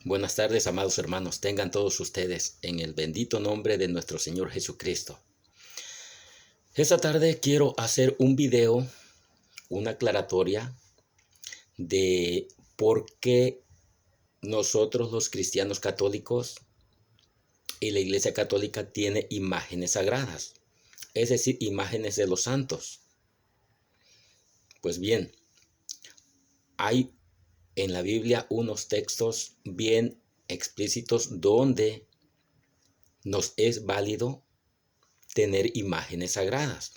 Buenas tardes, amados hermanos. Tengan todos ustedes en el bendito nombre de nuestro Señor Jesucristo. Esta tarde quiero hacer un video, una aclaratoria de por qué nosotros los cristianos católicos y la Iglesia Católica tiene imágenes sagradas, es decir, imágenes de los santos. Pues bien, hay en la Biblia unos textos bien explícitos donde nos es válido tener imágenes sagradas,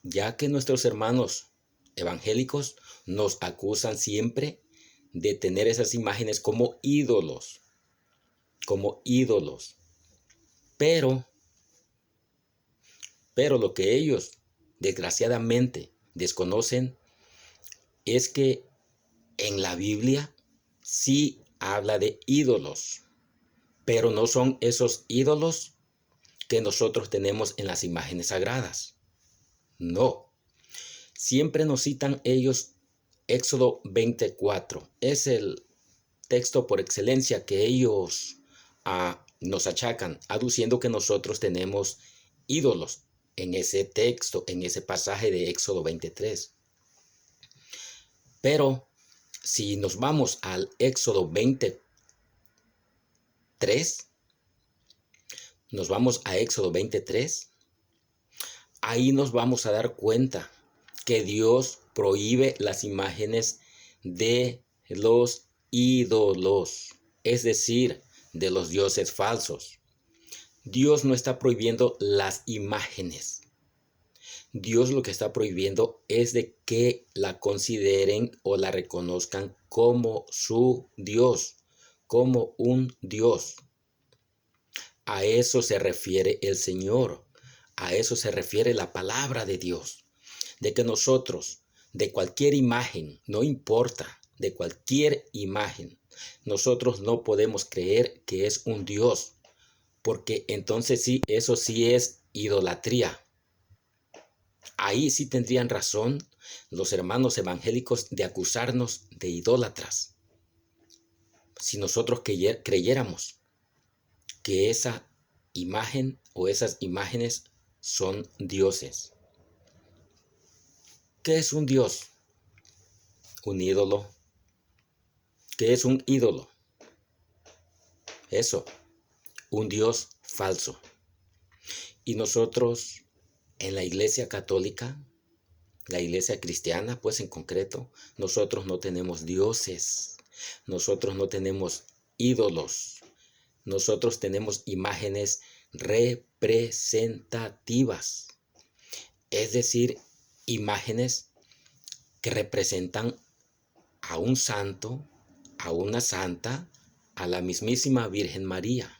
ya que nuestros hermanos evangélicos nos acusan siempre de tener esas imágenes como ídolos, pero lo que ellos desgraciadamente desconocen es que en la Biblia sí habla de ídolos, pero no son esos ídolos que nosotros tenemos en las imágenes sagradas. No. Siempre nos citan ellos Éxodo 24. Es el texto por excelencia que ellos nos achacan, aduciendo que nosotros tenemos ídolos en ese texto, en ese pasaje de Éxodo 23. Pero si nos vamos al Éxodo 23, ahí nos vamos a dar cuenta que Dios prohíbe las imágenes de los ídolos, es decir, de los dioses falsos. Dios no está prohibiendo las imágenes. Dios lo que está prohibiendo es de que la consideren o la reconozcan como su Dios, como un Dios. A eso se refiere el Señor, a eso se refiere la palabra de Dios, de que nosotros, de cualquier imagen, no importa, de cualquier imagen, nosotros no podemos creer que es un Dios, porque entonces sí, eso sí es idolatría. Ahí sí tendrían razón los hermanos evangélicos de acusarnos de idólatras. Si nosotros creyéramos que esa imagen o esas imágenes son dioses. ¿Qué es un dios? Un ídolo. ¿Qué es un ídolo? Eso, un dios falso. Y nosotros en la Iglesia Católica, la Iglesia cristiana, pues en concreto, nosotros no tenemos dioses, nosotros no tenemos ídolos, nosotros tenemos imágenes representativas, es decir, imágenes que representan a un santo, a una santa, a la mismísima Virgen María.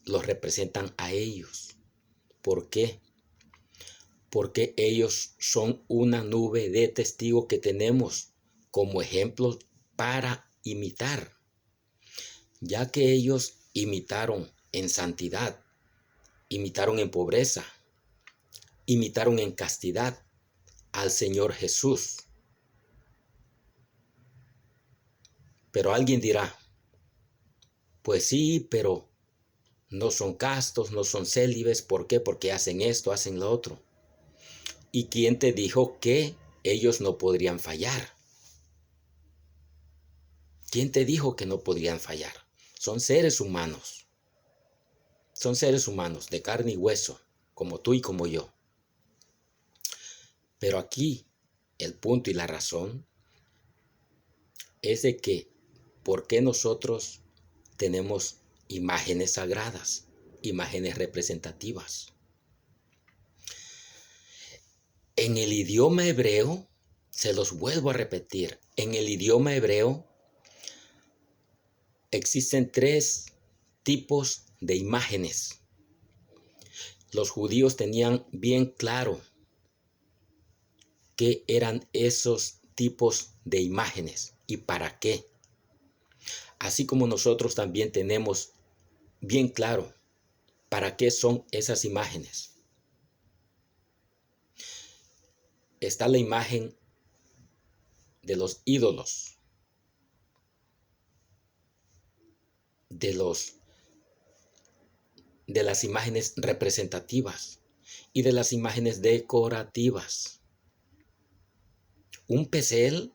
Los representan a ellos. ¿Por qué? Porque ellos son una nube de testigos que tenemos como ejemplos para imitar, ya que ellos imitaron en santidad, imitaron en pobreza, imitaron en castidad al Señor Jesús. Pero alguien dirá, pues sí, pero no son castos, no son célibes. ¿Por qué? Porque hacen esto, hacen lo otro. ¿Y quién te dijo que ellos no podrían fallar? ¿Quién te dijo que no podrían fallar? Son seres humanos. Son seres humanos de carne y hueso, como tú y como yo. Pero aquí el punto y la razón es de que ¿por qué nosotros tenemos imágenes sagradas, imágenes representativas? En el idioma hebreo, se los vuelvo a repetir, en el idioma hebreo existen 3 tipos de imágenes. Los judíos tenían bien claro qué eran esos tipos de imágenes y para qué. Así como nosotros también tenemos bien claro para qué son esas imágenes. Está la imagen de los ídolos, de las imágenes representativas y de las imágenes decorativas. Un pesel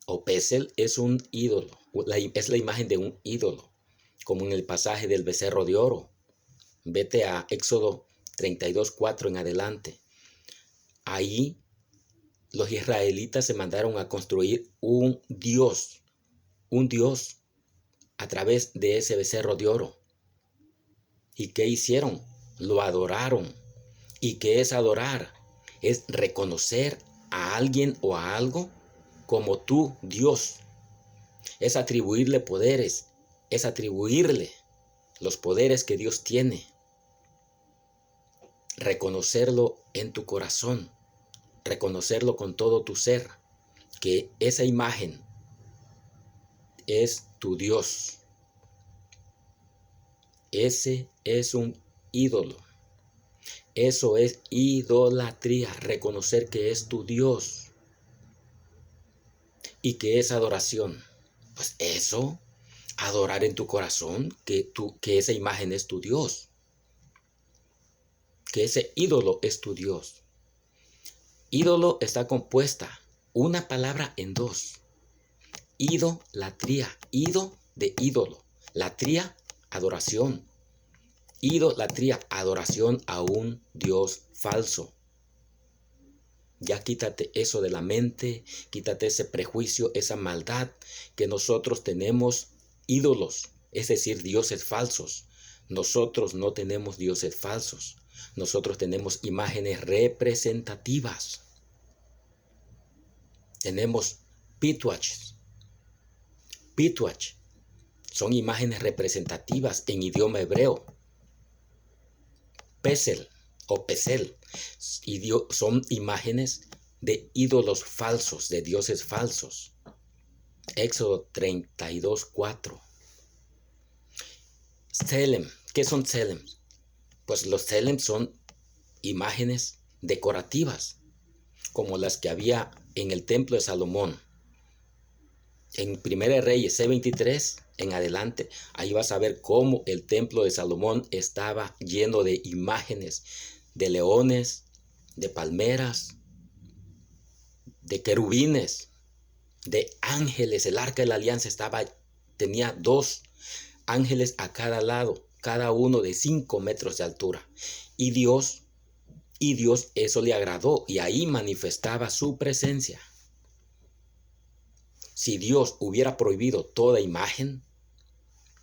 o pesel es un ídolo, es la imagen de un ídolo, como en el pasaje del becerro de oro. Vete a Éxodo 32:4 en adelante. Ahí los israelitas se mandaron a construir un dios a través de ese becerro de oro. ¿Y qué hicieron? Lo adoraron. ¿Y qué es adorar? Es reconocer a alguien o a algo como tu Dios. Es atribuirle poderes, es atribuirle los poderes que Dios tiene. Reconocerlo en tu corazón, reconocerlo con todo tu ser, que esa imagen es tu Dios. Ese es un ídolo. Eso es idolatría, reconocer que es tu Dios. ¿Y qué es adoración? Pues eso, adorar en tu corazón que esa imagen es tu Dios, que ese ídolo es tu Dios. Ídolo está compuesta una palabra en dos. Idolatría, ido de ídolo, latría, adoración. Idolatría, adoración a un Dios falso. Ya quítate eso de la mente, quítate ese prejuicio, esa maldad que nosotros tenemos ídolos, es decir, dioses falsos. Nosotros no tenemos dioses falsos, nosotros tenemos imágenes representativas. Tenemos pituach. Pituach son imágenes representativas en idioma hebreo. Pesel o pesel son imágenes de ídolos falsos, de dioses falsos. Éxodo 32:4. Tselem, ¿qué son tselem? Pues los tselem son imágenes decorativas, como las que había en el templo de Salomón. En 1 Reyes C23 en adelante, ahí vas a ver cómo el templo de Salomón estaba lleno de imágenes de leones, de palmeras, de querubines, de ángeles. El arca de la alianza tenía 2 ángeles a cada lado, cada uno de 5 metros de altura. Y Dios eso le agradó y ahí manifestaba su presencia. Si Dios hubiera prohibido toda imagen,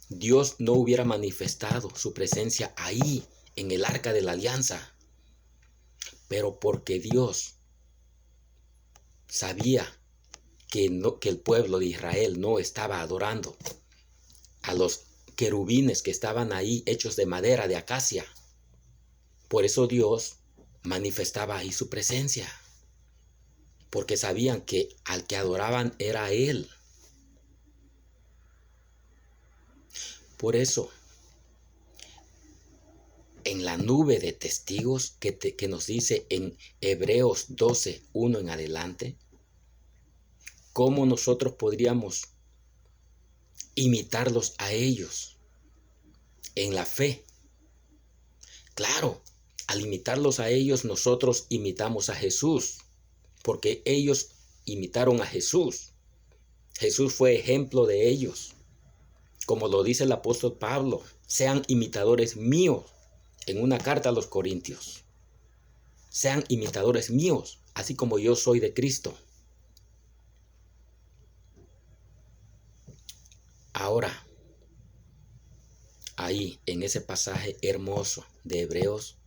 Dios no hubiera manifestado su presencia ahí en el arca de la alianza. Pero porque Dios sabía que el pueblo de Israel no estaba adorando a los querubines que estaban ahí hechos de madera de acacia, por eso Dios manifestaba ahí su presencia, porque sabían que al que adoraban era Él. Por eso, en la nube de testigos que nos dice en Hebreos 12:1 en adelante, ¿cómo nosotros podríamos imitarlos a ellos en la fe? Claro, al imitarlos a ellos, nosotros imitamos a Jesús, porque ellos imitaron a Jesús. Jesús fue ejemplo de ellos. Como lo dice el apóstol Pablo, sean imitadores míos en una carta a los Corintios. Sean imitadores míos, así como yo soy de Cristo. Ahora, ahí en ese pasaje hermoso de Hebreos,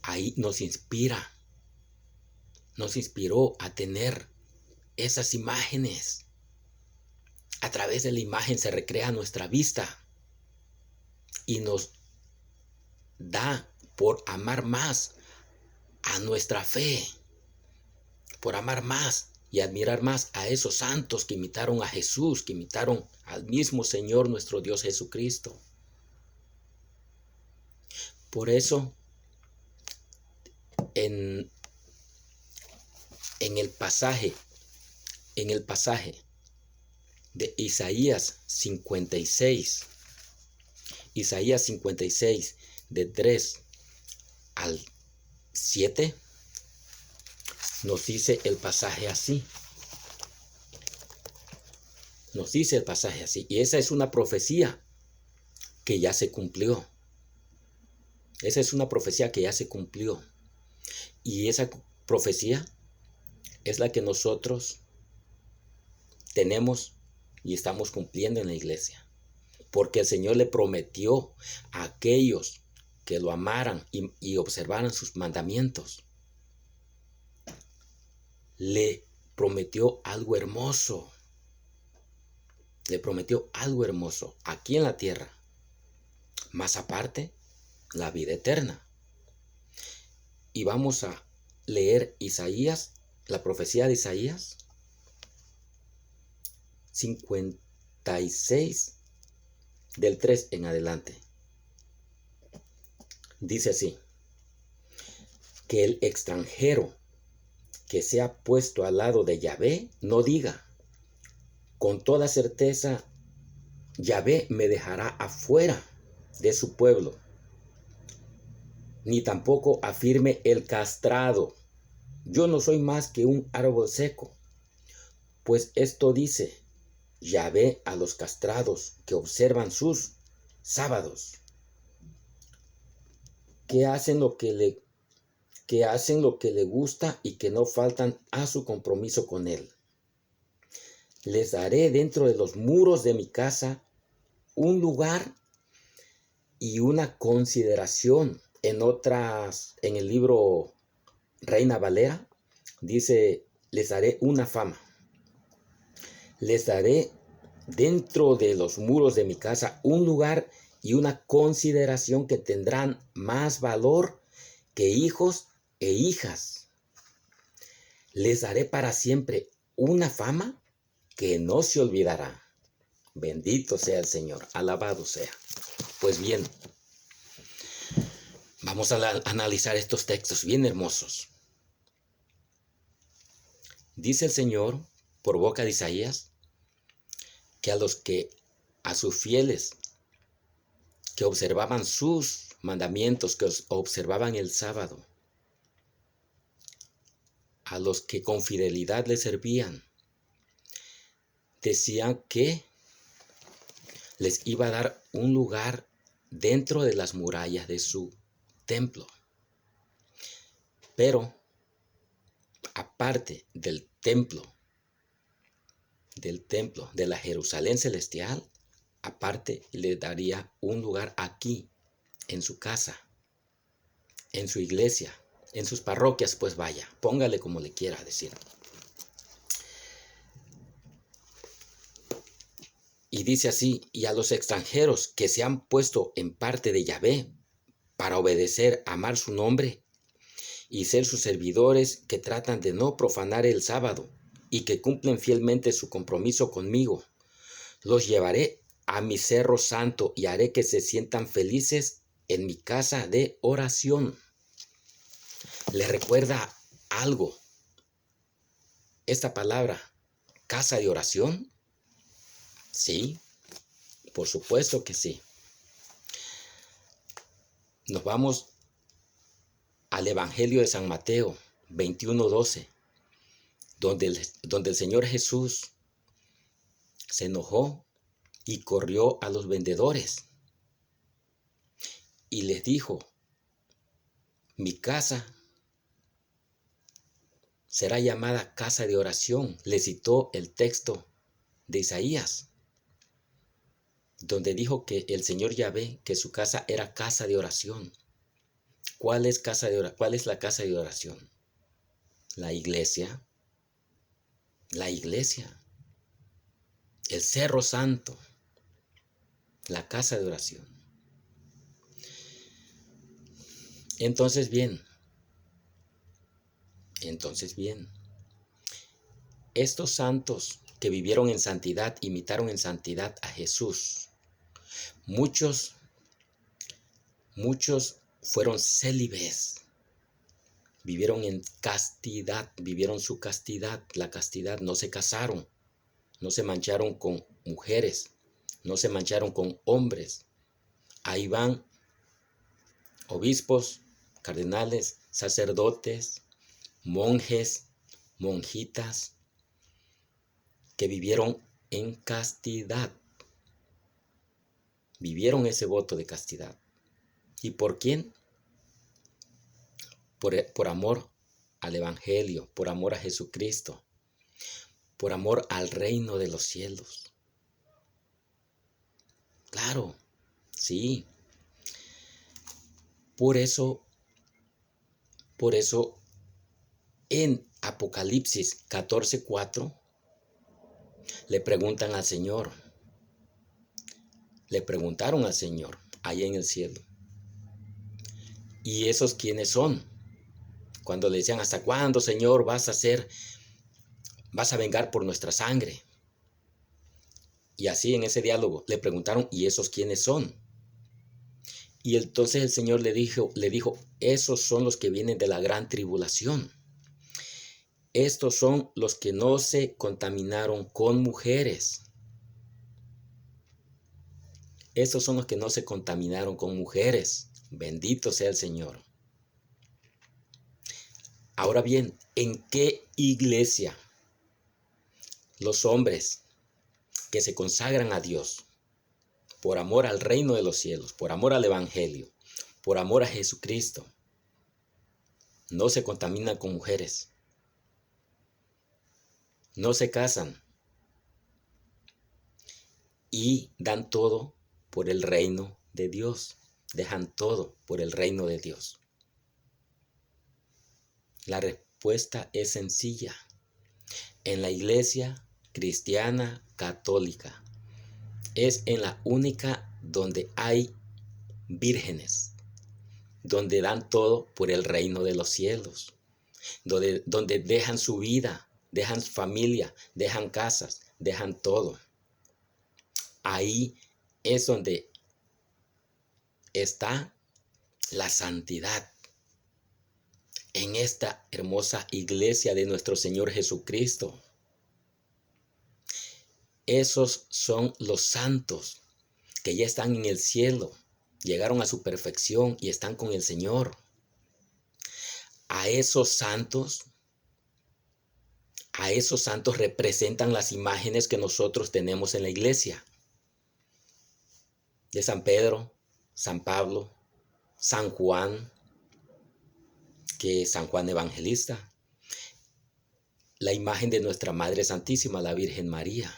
ahí nos inspiró a tener esas imágenes. A través de la imagen se recrea nuestra vista y nos da por amar más a nuestra fe, por amar más y admirar más a esos santos que imitaron a Jesús, que imitaron al mismo Señor nuestro Dios Jesucristo. Por eso, en el pasaje en el pasaje de Isaías 56, de 3 al 7, nos dice el pasaje así. Nos dice el pasaje así. Y esa es una profecía que ya se cumplió. Esa es una profecía que ya se cumplió. Y esa profecía es la que nosotros tenemos y estamos cumpliendo en la iglesia. Porque el Señor le prometió a aquellos que lo amaran y observaran sus mandamientos. Le prometió algo hermoso. Le prometió algo hermoso aquí en la tierra. Más aparte, la vida eterna. Y vamos a leer Isaías, la profecía de Isaías 56, del 3 en adelante. Dice así: que el extranjero que sea puesto al lado de Yahvé no diga, con toda certeza Yahvé me dejará afuera de su pueblo, ni tampoco afirme el castrado, yo no soy más que un árbol seco. Pues esto dice Yahvé a los castrados que observan sus sábados, que hacen lo que le gusta y que no faltan a su compromiso con él. Les daré dentro de los muros de mi casa un lugar y una consideración. En el libro Reina Valera, dice, les daré una fama. Les daré dentro de los muros de mi casa un lugar y una consideración que tendrán más valor que hijos e hijas. Les daré para siempre una fama que no se olvidará. Bendito sea el Señor, alabado sea. Pues bien, vamos a analizar estos textos bien hermosos. Dice el Señor, por boca de Isaías, que a sus fieles que observaban sus mandamientos, que observaban el sábado, a los que con fidelidad le servían, decían que les iba a dar un lugar dentro de las murallas de su templo. Pero aparte del templo de la Jerusalén celestial, aparte le daría un lugar aquí, en su casa, en su iglesia, en sus parroquias, pues vaya, póngale como le quiera decir. Y dice así: y a los extranjeros que se han puesto en parte de Yahvé para obedecer, amar su nombre y ser sus servidores, que tratan de no profanar el sábado y que cumplen fielmente su compromiso conmigo, los llevaré a mi cerro santo y haré que se sientan felices en mi casa de oración. ¿Le recuerda algo esta palabra, casa de oración? Sí, por supuesto que sí. Nos vamos al Evangelio de San Mateo 21:12, donde el Señor Jesús se enojó y corrió a los vendedores y les dijo: mi casa será llamada casa de oración. Le citó el texto de Isaías, donde dijo que el Señor Yahvé, que su casa era casa de oración. ¿Cuál es la casa de oración? La iglesia. La iglesia. El cerro santo. La casa de oración. Entonces bien, estos santos que vivieron en santidad, imitaron en santidad a Jesús. Muchos fueron célibes, vivieron en castidad, vivieron su castidad, la castidad, no se casaron, no se mancharon con mujeres, no se mancharon con hombres. Ahí van obispos, cardenales, sacerdotes, monjes, monjitas, que vivieron en castidad, vivieron ese voto de castidad. ¿Y por quién? Por amor al Evangelio, por amor a Jesucristo, por amor al reino de los cielos. Claro, sí. Por eso en Apocalipsis 14:4 le preguntan al Señor, le preguntaron al Señor allá en el cielo, ¿y esos quiénes son? Cuando le decían, ¿hasta cuándo, Señor, vas a vengar por nuestra sangre? Y así en ese diálogo le preguntaron, ¿y esos quiénes son? Y entonces el Señor le dijo, esos son los que vienen de la gran tribulación. Estos son los que no se contaminaron con mujeres. Estos son los que no se contaminaron con mujeres. Bendito sea el Señor. Ahora bien, ¿en qué iglesia los hombres que se consagran a Dios por amor al reino de los cielos, por amor al Evangelio, por amor a Jesucristo, no se contaminan con mujeres, no se casan y dan todo por el reino de Dios, dejan todo por el reino de Dios? La respuesta es sencilla. En la iglesia cristiana católica es en la única donde hay vírgenes, donde dan todo por el reino de los cielos, donde dejan su vida, dejan familia, dejan casas, dejan todo. Ahí es donde está la santidad. En esta hermosa iglesia de nuestro Señor Jesucristo. Esos son los santos que ya están en el cielo, llegaron a su perfección y están con el Señor. A esos santos representan las imágenes que nosotros tenemos en la iglesia. De San Pedro, San Pablo, San Juan, que es San Juan Evangelista, la imagen de nuestra Madre Santísima, la Virgen María.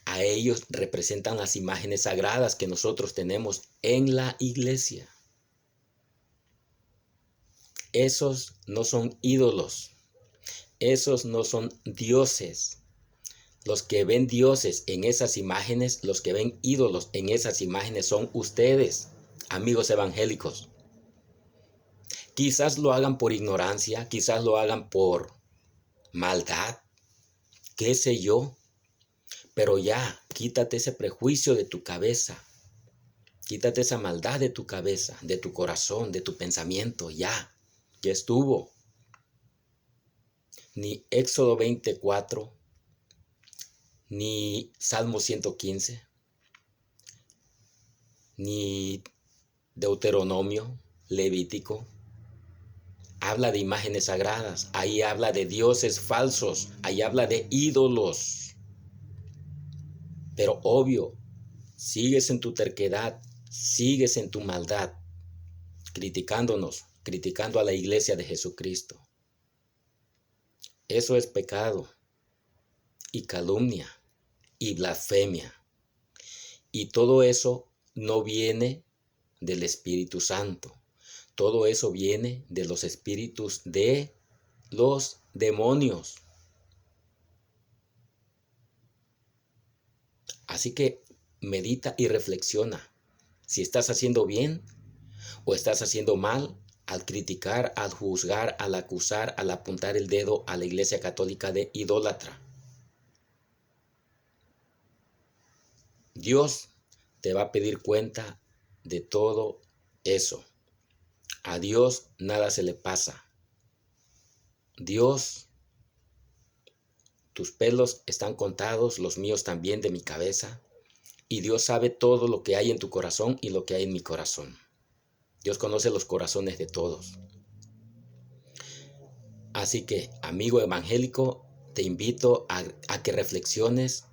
A ellos representan las imágenes sagradas que nosotros tenemos en la iglesia. Esos no son ídolos, esos no son dioses. Los que ven dioses en esas imágenes, los que ven ídolos en esas imágenes son ustedes, amigos evangélicos. Quizás lo hagan por ignorancia, quizás lo hagan por maldad, qué sé yo, pero ya, quítate ese prejuicio de tu cabeza, quítate esa maldad de tu cabeza, de tu corazón, de tu pensamiento, ya estuvo. Ni Éxodo 24, ni Salmo 115, ni Deuteronomio, Levítico, habla de imágenes sagradas, ahí habla de dioses falsos, ahí habla de ídolos. Pero obvio, sigues en tu terquedad, sigues en tu maldad, criticándonos, criticando a la iglesia de Jesucristo. Eso es pecado y calumnia y blasfemia. Y todo eso no viene del Espíritu Santo. Todo eso viene de los espíritus de los demonios. Así que medita y reflexiona si estás haciendo bien o estás haciendo mal al criticar, al juzgar, al acusar, al apuntar el dedo a la Iglesia Católica de idólatra. Dios te va a pedir cuenta de todo eso. A Dios nada se le pasa. Dios, tus pelos están contados, los míos también de mi cabeza. Y Dios sabe todo lo que hay en tu corazón y lo que hay en mi corazón. Dios conoce los corazones de todos. Así que, amigo evangélico, te invito a que reflexiones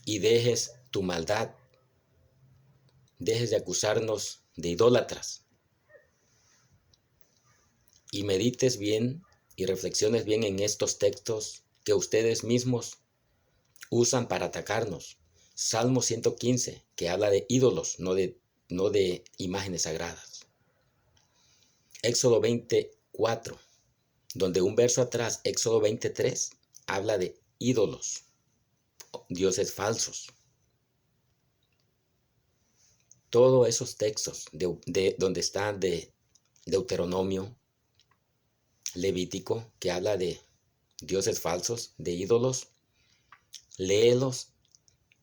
y dejes tu maldad. Dejes de acusarnos de idólatras. Y medites bien y reflexiones bien en estos textos que ustedes mismos usan para atacarnos. Salmo 115, que habla de ídolos, no de imágenes sagradas. Éxodo 24, donde un verso atrás, Éxodo 23, habla de ídolos, dioses falsos. Todos esos textos donde están de Deuteronomio, Levítico, que habla de dioses falsos, de ídolos, léelos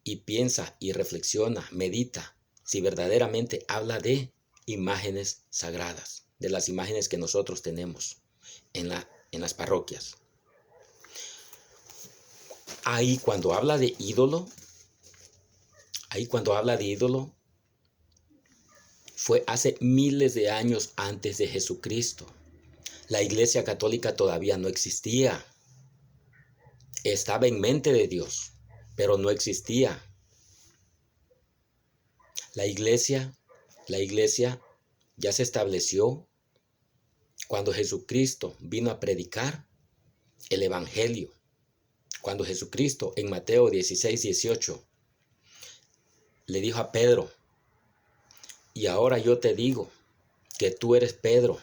y piensa y reflexiona, medita si verdaderamente habla de imágenes sagradas, de las imágenes que nosotros tenemos en las parroquias. Ahí cuando habla de ídolo, fue hace miles de años antes de Jesucristo. La Iglesia Católica todavía no existía. Estaba en mente de Dios, pero no existía. La iglesia ya se estableció cuando Jesucristo vino a predicar el Evangelio. Cuando Jesucristo en Mateo 16:18 le dijo a Pedro: y ahora yo te digo que tú eres Pedro,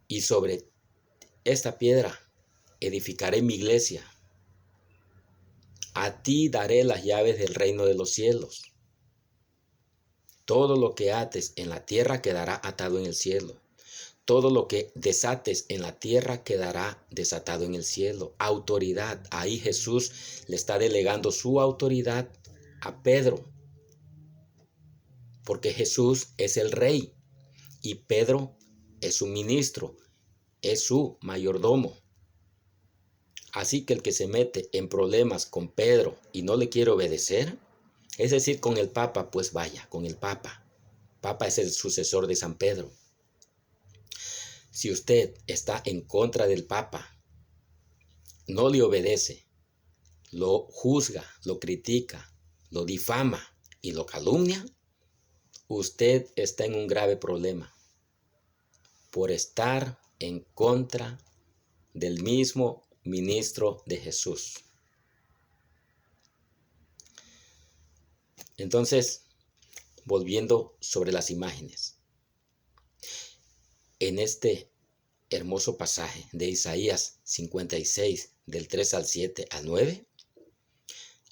y sobre esta piedra edificaré mi iglesia. A ti daré las llaves del reino de los cielos. Todo lo que ates en la tierra quedará atado en el cielo. Todo lo que desates en la tierra quedará desatado en el cielo. Autoridad. Ahí Jesús le está delegando su autoridad a Pedro. Porque Jesús es el rey y Pedro es su ministro, es su mayordomo. Así que el que se mete en problemas con Pedro y no le quiere obedecer, es decir, con el Papa, pues vaya, con el Papa. Papa es el sucesor de San Pedro. Si usted está en contra del Papa, no le obedece, lo juzga, lo critica, lo difama y lo calumnia, usted está en un grave problema por estar en contra del mismo ministro de Jesús. Entonces, volviendo sobre las imágenes, en este hermoso pasaje de Isaías 56, del 3 al 7 al 9,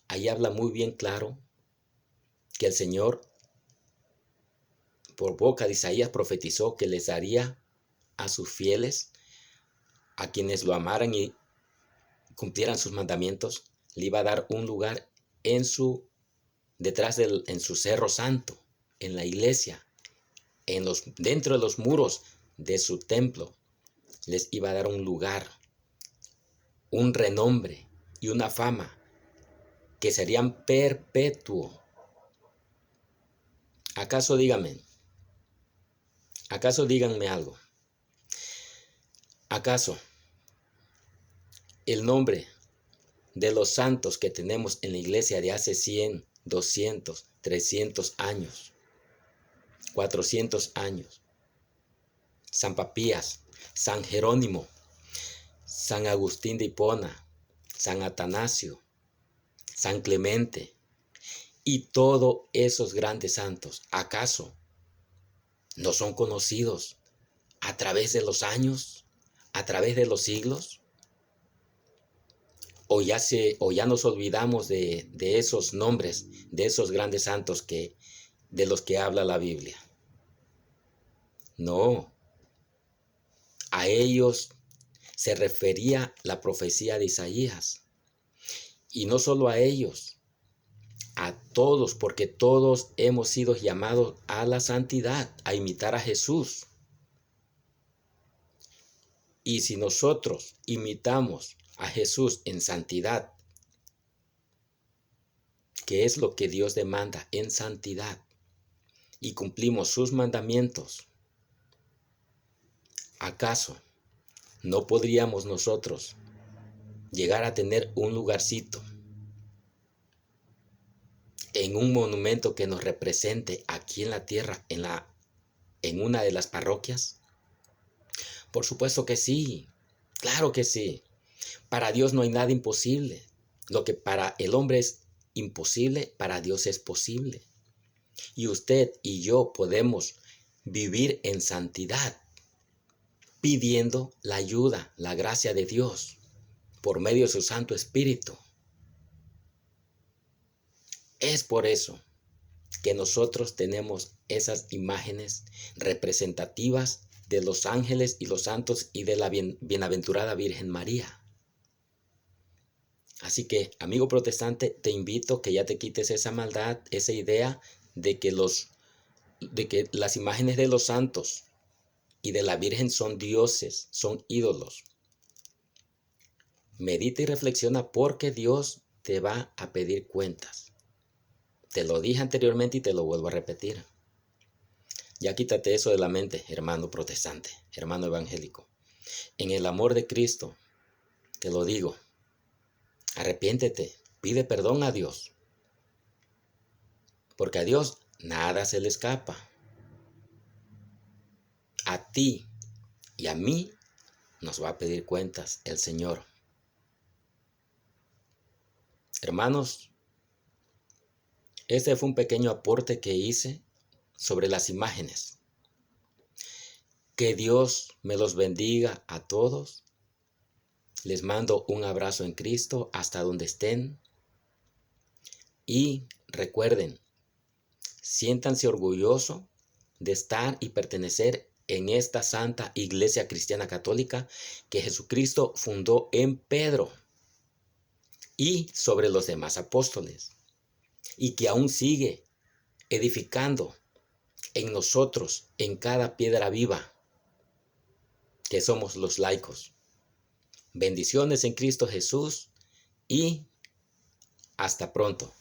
ahí habla muy bien claro que el Señor, por boca de Isaías, profetizó que les daría a sus fieles, a quienes lo amaran y cumplieran sus mandamientos, le iba a dar un lugar en su cerro santo, en la iglesia, dentro de los muros de su templo. Les iba a dar un lugar, un renombre y una fama que serían perpetuo. ¿Acaso díganme algo? ¿Acaso el nombre de los santos que tenemos en la iglesia de hace 100, 200, 300 años, 400 años, San Papías, San Jerónimo, San Agustín de Hipona, San Atanasio, San Clemente y todos esos grandes santos, ¿acaso no son conocidos a través de los años, a través de los siglos? ¿O ya nos olvidamos de esos nombres, de esos grandes santos de los que habla la Biblia? No, a ellos se refería la profecía de Isaías. Y no solo a ellos, a todos, porque todos hemos sido llamados a la santidad, a imitar a Jesús. Y si nosotros imitamos a Jesús en santidad, que es lo que Dios demanda, en santidad, y cumplimos sus mandamientos, ¿acaso no podríamos nosotros llegar a tener un lugarcito en un monumento que nos represente aquí en la tierra, en una de las parroquias? Por supuesto que sí, claro que sí. Para Dios no hay nada imposible. Lo que para el hombre es imposible, para Dios es posible. Y usted y yo podemos vivir en santidad, pidiendo la ayuda, la gracia de Dios, por medio de su Santo Espíritu. Es por eso que nosotros tenemos esas imágenes representativas de los ángeles y los santos y de la bienaventurada Virgen María. Así que, amigo protestante, te invito que ya te quites esa maldad, esa idea de que las imágenes de los santos y de la Virgen son dioses, son ídolos. Medita y reflexiona porque Dios te va a pedir cuentas. Te lo dije anteriormente y te lo vuelvo a repetir. Ya quítate eso de la mente, hermano protestante, hermano evangélico. En el amor de Cristo, te lo digo, arrepiéntete, pide perdón a Dios. Porque a Dios nada se le escapa. A ti y a mí nos va a pedir cuentas el Señor. Hermanos, este fue un pequeño aporte que hice sobre las imágenes. Que Dios me los bendiga a todos. Les mando un abrazo en Cristo hasta donde estén. Y recuerden, siéntanse orgullosos de estar y pertenecer en esta santa iglesia cristiana católica que Jesucristo fundó en Pedro y sobre los demás apóstoles, y que aún sigue edificando en nosotros, en cada piedra viva, que somos los laicos. Bendiciones en Cristo Jesús y hasta pronto.